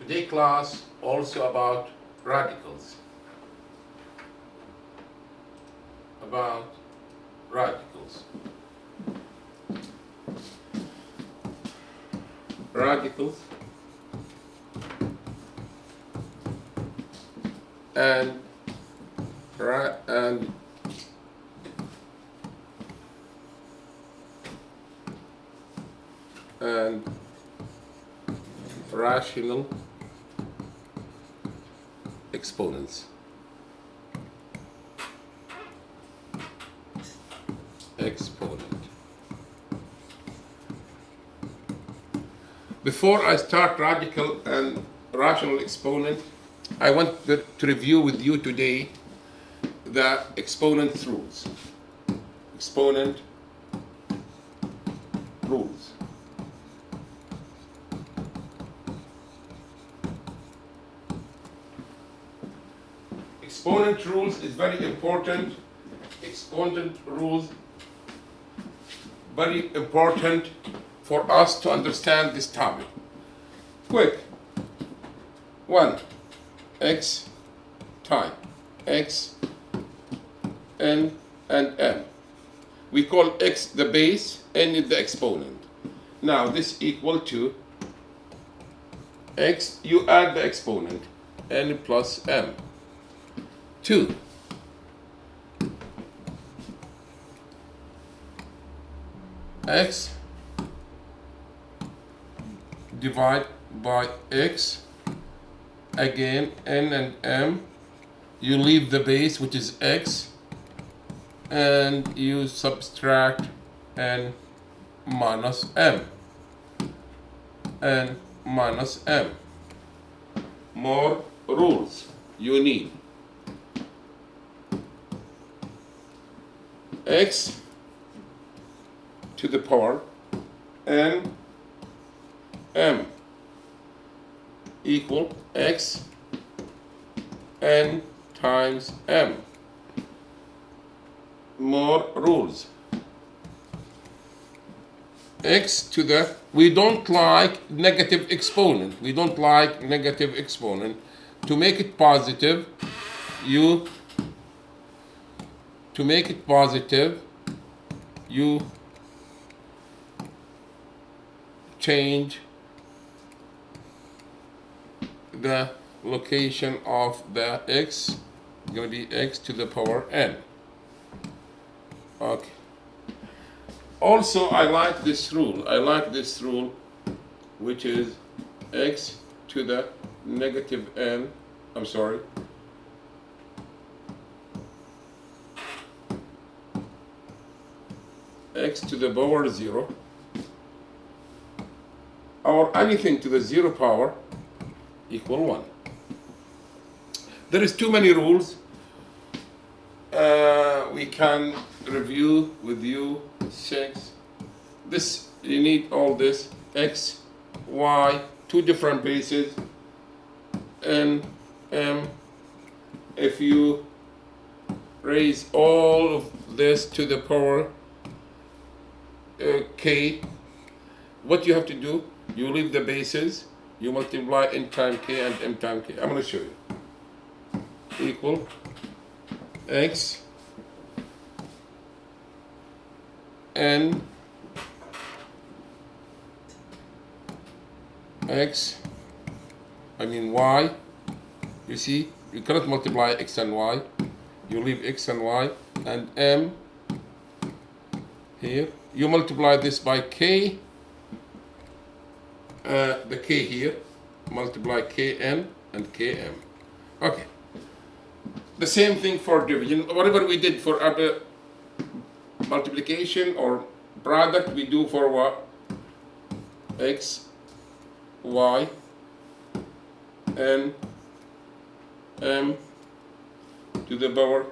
Today class also about radicals. About radicals. Radicals and and rational exponents. Exponent. Before I start radical and rational exponent, I want to review with you today the exponent rules. Exponent rules. Exponent rules is very important. Exponent rules very important for us to understand this topic. Quick. 1. X time. X, n, and m. We call x the base, n is the exponent. Now this equal to x, you add the exponent, n plus m. 2. X divide by x, again n and m, you leave the base which is x and you subtract n minus m, n minus m. More rules you need. X to the power n m equal x n times m. More rules. X to the, we don't like negative exponent. We don't like negative exponent. To make it positive, you change the location of the x, going to be x to the power n. Okay. Also, I like this rule. Which is x to the negative n. I'm sorry. X to the power 0, or anything to the 0 power equal 1. There is too many rules. We can review with you 6. This, you need all this. X, y, two different bases, n, m. If you raise all of this to the power k, what you have to do, you leave the bases, you multiply n times k and m times k. I'm going to show you. Equal x n y. You see, you cannot multiply x and y. You leave x and y, and m here. You multiply this by k, the k here, multiply kn and km. Okay. The same thing for division. Whatever we did for other multiplication or product, we do for what? X, y, n, m to the power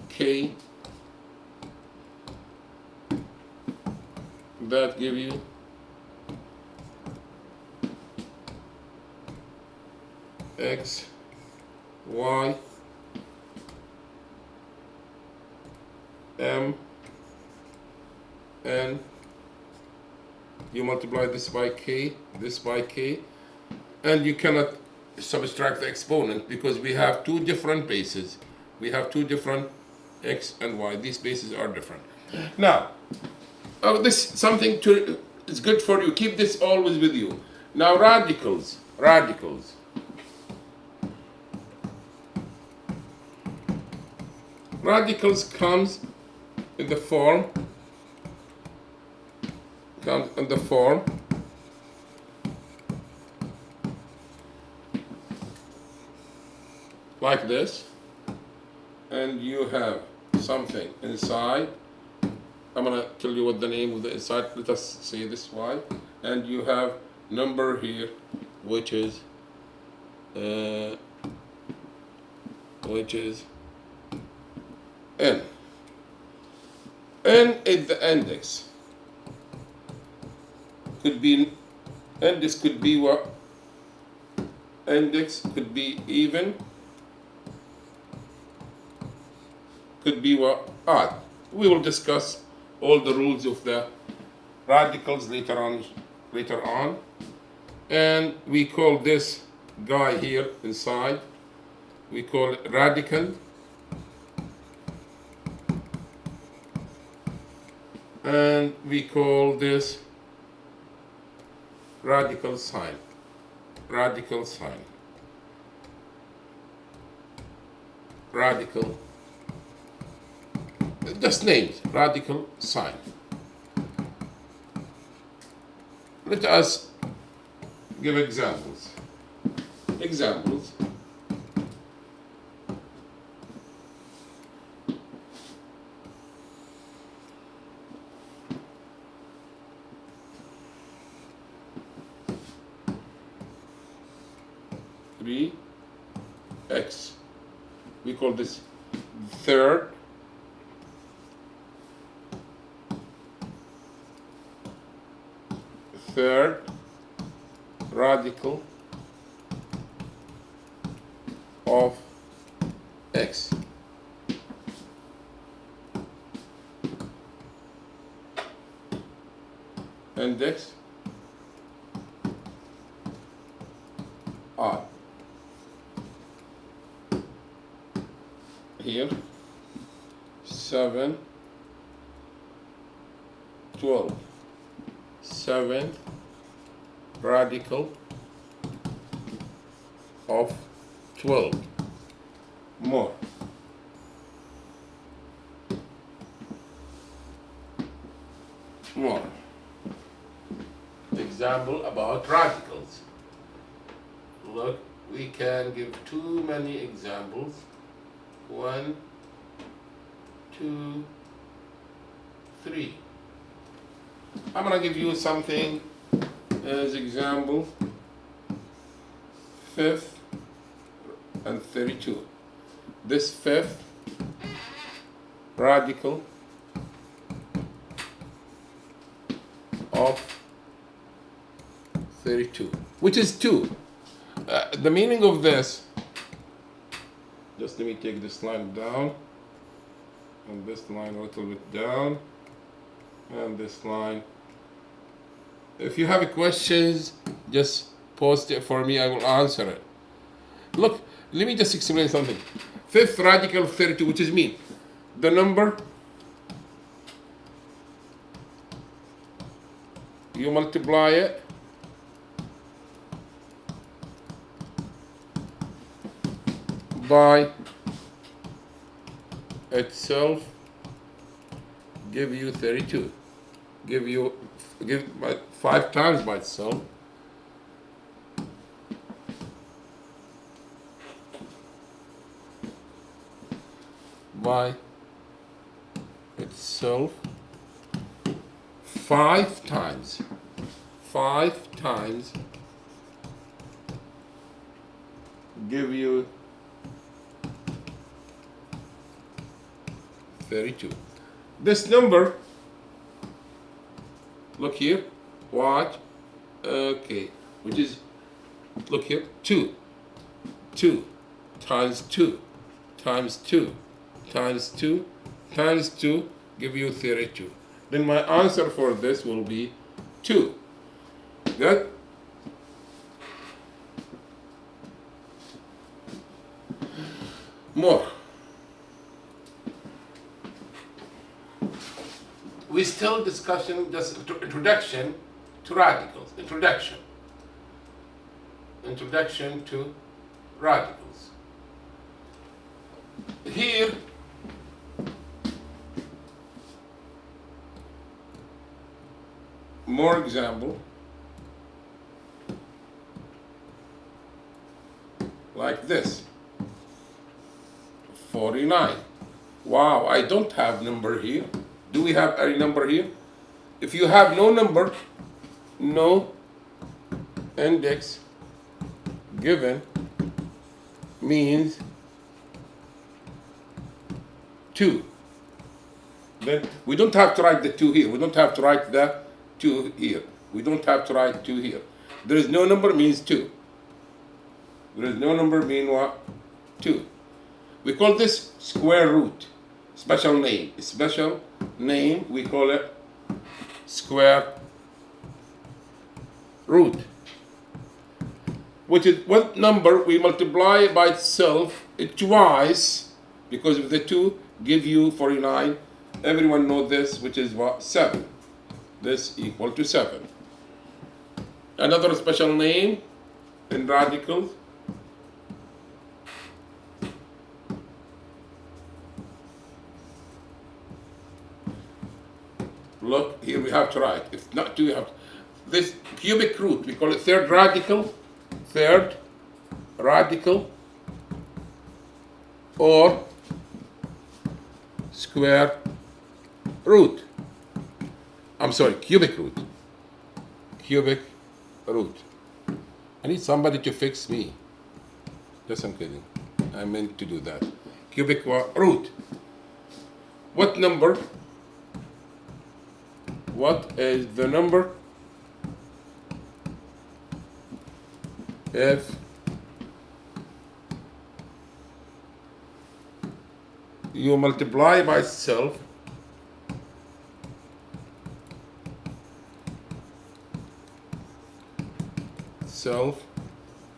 k. That give you x, y, m, n. You multiply this by k, and you cannot subtract the exponent because we have two different bases. We have two different x and y. These bases are different. Now, this something to is good for you. Keep this always with you. Now, radicals. Radicals comes in the form like this, and you have something inside. I'm gonna tell you what the name of the inside. Let us say this y, and you have number here, which is n. N is the index. Could be index, could be what? Index could be even, could be what? Odd. We will discuss all the rules of the radicals later on. And we call this guy here inside, we call it radical. And we call this radical sign. Radical, just names, radical sign. Let us give examples. 3x. We call this third radical of x. Index odd. Here 7, 12. 7th radical of 12. More. Example about radicals. Look, we can give too many examples. 1, 2, 3. I'm gonna give you something as example. 5th and 32. This 5th radical of 32, which is 2. The meaning of this, just let me take this line down, and this line a little bit down, and this line. If you have questions, just post it for me, I will answer it. Look, let me just explain something. 5th radical of 32, which is mean the number you multiply it by itself give you 32. Give 5 times by itself. By itself 5 times. 5 times give you 32. This number, look here, watch, okay, which is, look here, 2 times 2 times 2 times 2 times 2 give you 32. Then my answer for this will be 2. Good? more. We still discussing this introduction to radicals. Introduction to radicals. Here, more example, like this. 49. Wow, I don't have number here. Do we have any number here? If you have no number, no index given means 2. Then we don't have to write the 2 here. We don't have to write the 2 here. We don't have to write 2 here. There is no number means 2. There is no number mean what? 2. We call this square root. Special name. Special name, we call it square root. Which is what number we multiply by itself twice, because of the 2 give you 49. Everyone know this, which is what? 7. This equal to 7. Another special name in radicals. Look, here we have to write. If not 2, we have to. This cubic root, we call it third radical, or square root. I'm sorry, cubic root. I need somebody to fix me. Yes, I'm kidding. I meant to do that. Cubic root. What number? What is the number if you multiply by itself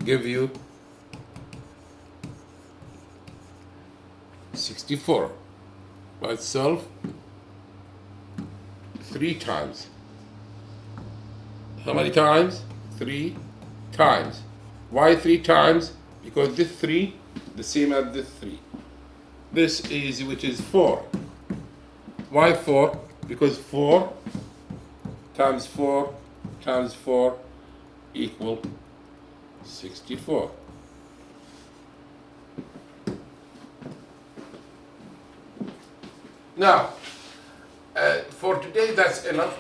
give you 64 by itself 3 times. How many times? 3 times. Why 3 times? Because this 3, the same as this 3. This is, which is 4. Why 4? Because 4 times 4 times 4 equal 64. Now, for today, that's enough.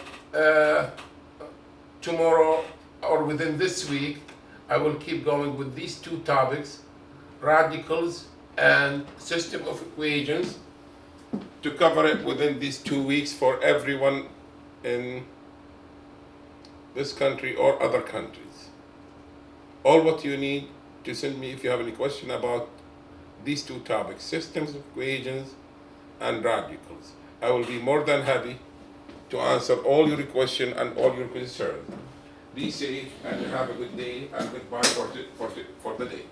Tomorrow or within this week, I will keep going with these 2 topics, radicals and system of equations, to cover it within these 2 weeks for everyone in this country or other countries. All what you need to send me if you have any question about these 2 topics, systems of equations and radicals. I will be more than happy to answer all your questions and all your concerns. Be safe and have a good day, and goodbye for the day.